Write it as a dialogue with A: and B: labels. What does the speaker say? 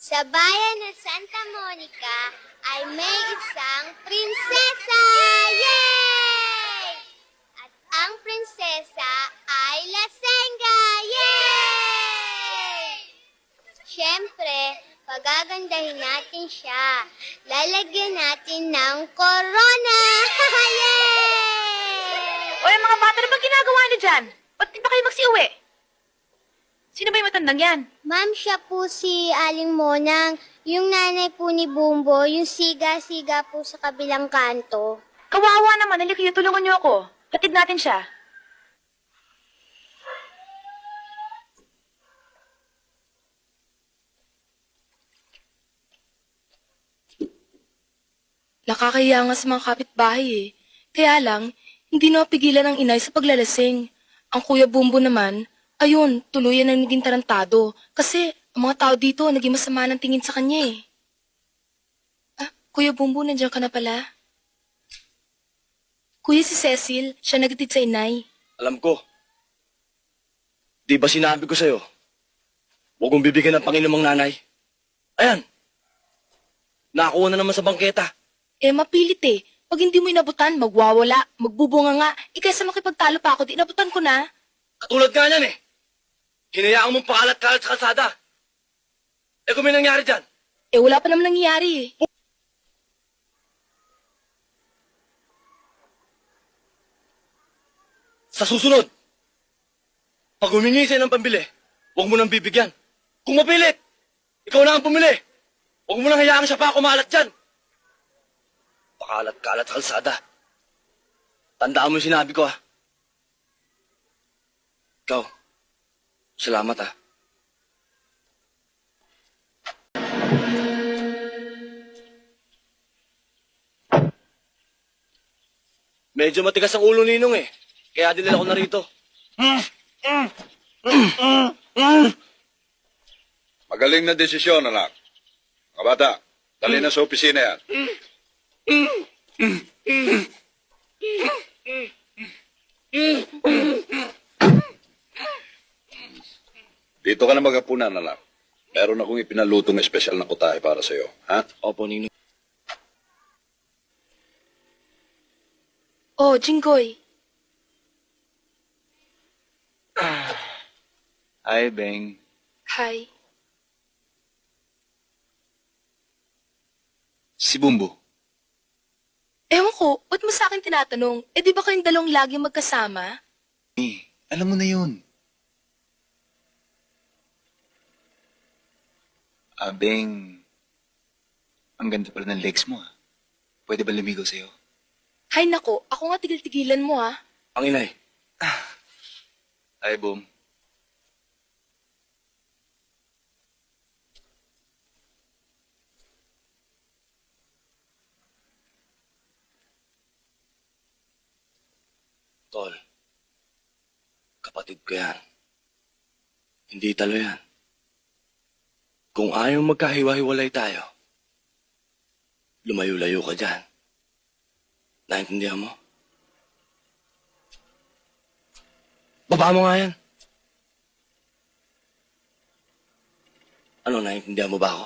A: Sa bayan ng Santa Monica ay may isang prinsesa! Yay! At ang prinsesa ay Lasenga! Yay! Siyempre, pagagandahin natin siya. Lalagyan natin ng corona! Yay!
B: Oy, mga bata, ano ba ginagawa niyo dyan? Ba't di ba kayo magsiuwi? Sino ba yung matandang yan?
A: Ma'am, siya po si Aling Monang. Yung nanay po ni Bumbo, yung siga-siga po sa kabilang kanto.
B: Kawawa naman, halika kayo, tulungan niyo ako. Hatid natin siya.
C: Nakakahiya nga sa mga kapitbahay eh. Kaya lang, hindi na mapigilan ng inay sa paglalasing. Ang Kuya Bumbo naman, ayun, tuluyan na naging tarantado. Kasi ang mga tao dito naging masama ng tingin sa kanya eh. Ah, Kuya Bumbo, nandiyan ka na pala. Kuya, si Cecil, siya nagatid sa inay.
D: Alam ko. Di ba sinabi ko sa'yo? Huwag mong bibigyan ng Panginoong nanay. Ayan. Nakakuha na naman sa bangketa.
C: Eh, mapilit eh. Pag hindi mo inabutan, magwawala, magbubunga nga. Kaysa makipagtalo pa ako, di inabutan ko na.
D: Katulad nga niyan eh. Hinayaan mong pakalat-kalat sa kalsada. Eh kung may nangyari dyan,
C: Eh, wala pa naman nangyayari eh.
D: sa susunod, pag humingi sa'yo ng pambili, huwag mo nang bibigyan. Kung mapilit, ikaw na ang pumili. Huwag mo nang hayaan siya pa kumalat dyan. Pakalat-kalat sa kalsada. Tandaan mo yung sinabi ko, ha? Ikaw, salamat, ha? Medyo matigas ang ulo ninong eh. Kaya dinala ko na rito.
E: Magaling na desisyon, anak. Mga bata, dali na sa opisina yan. Dito ka na maghapunan, anak. Meron akong ipinalutong espesyal na kutahe para sa'yo. Ha?
D: Opo, ninong.
C: Oh, Jinggoy.
F: Hi, Beng.
C: Hi.
F: Si Bumbo.
C: Ewan ko, ba't mo sa akin tinatanong? Eh, di ba kayong dalawang lagi magkasama?
F: Alam mo na yun. Beng, ang ganda pala ng legs mo, ah. Pwede ba lumigaw sa'yo?
C: Hay nako, ako nga tigil-tigilan mo ah.
D: Ang inay.
F: Hi, Bum.
D: Tol, kapatid ko yan. Hindi talo yan. Kung ayaw magkahiwa-hiwalay tayo, lumayo-layo ka dyan. Naintindihan mo? Baba mo nga yan. Ano, naintindihan mo ba ako?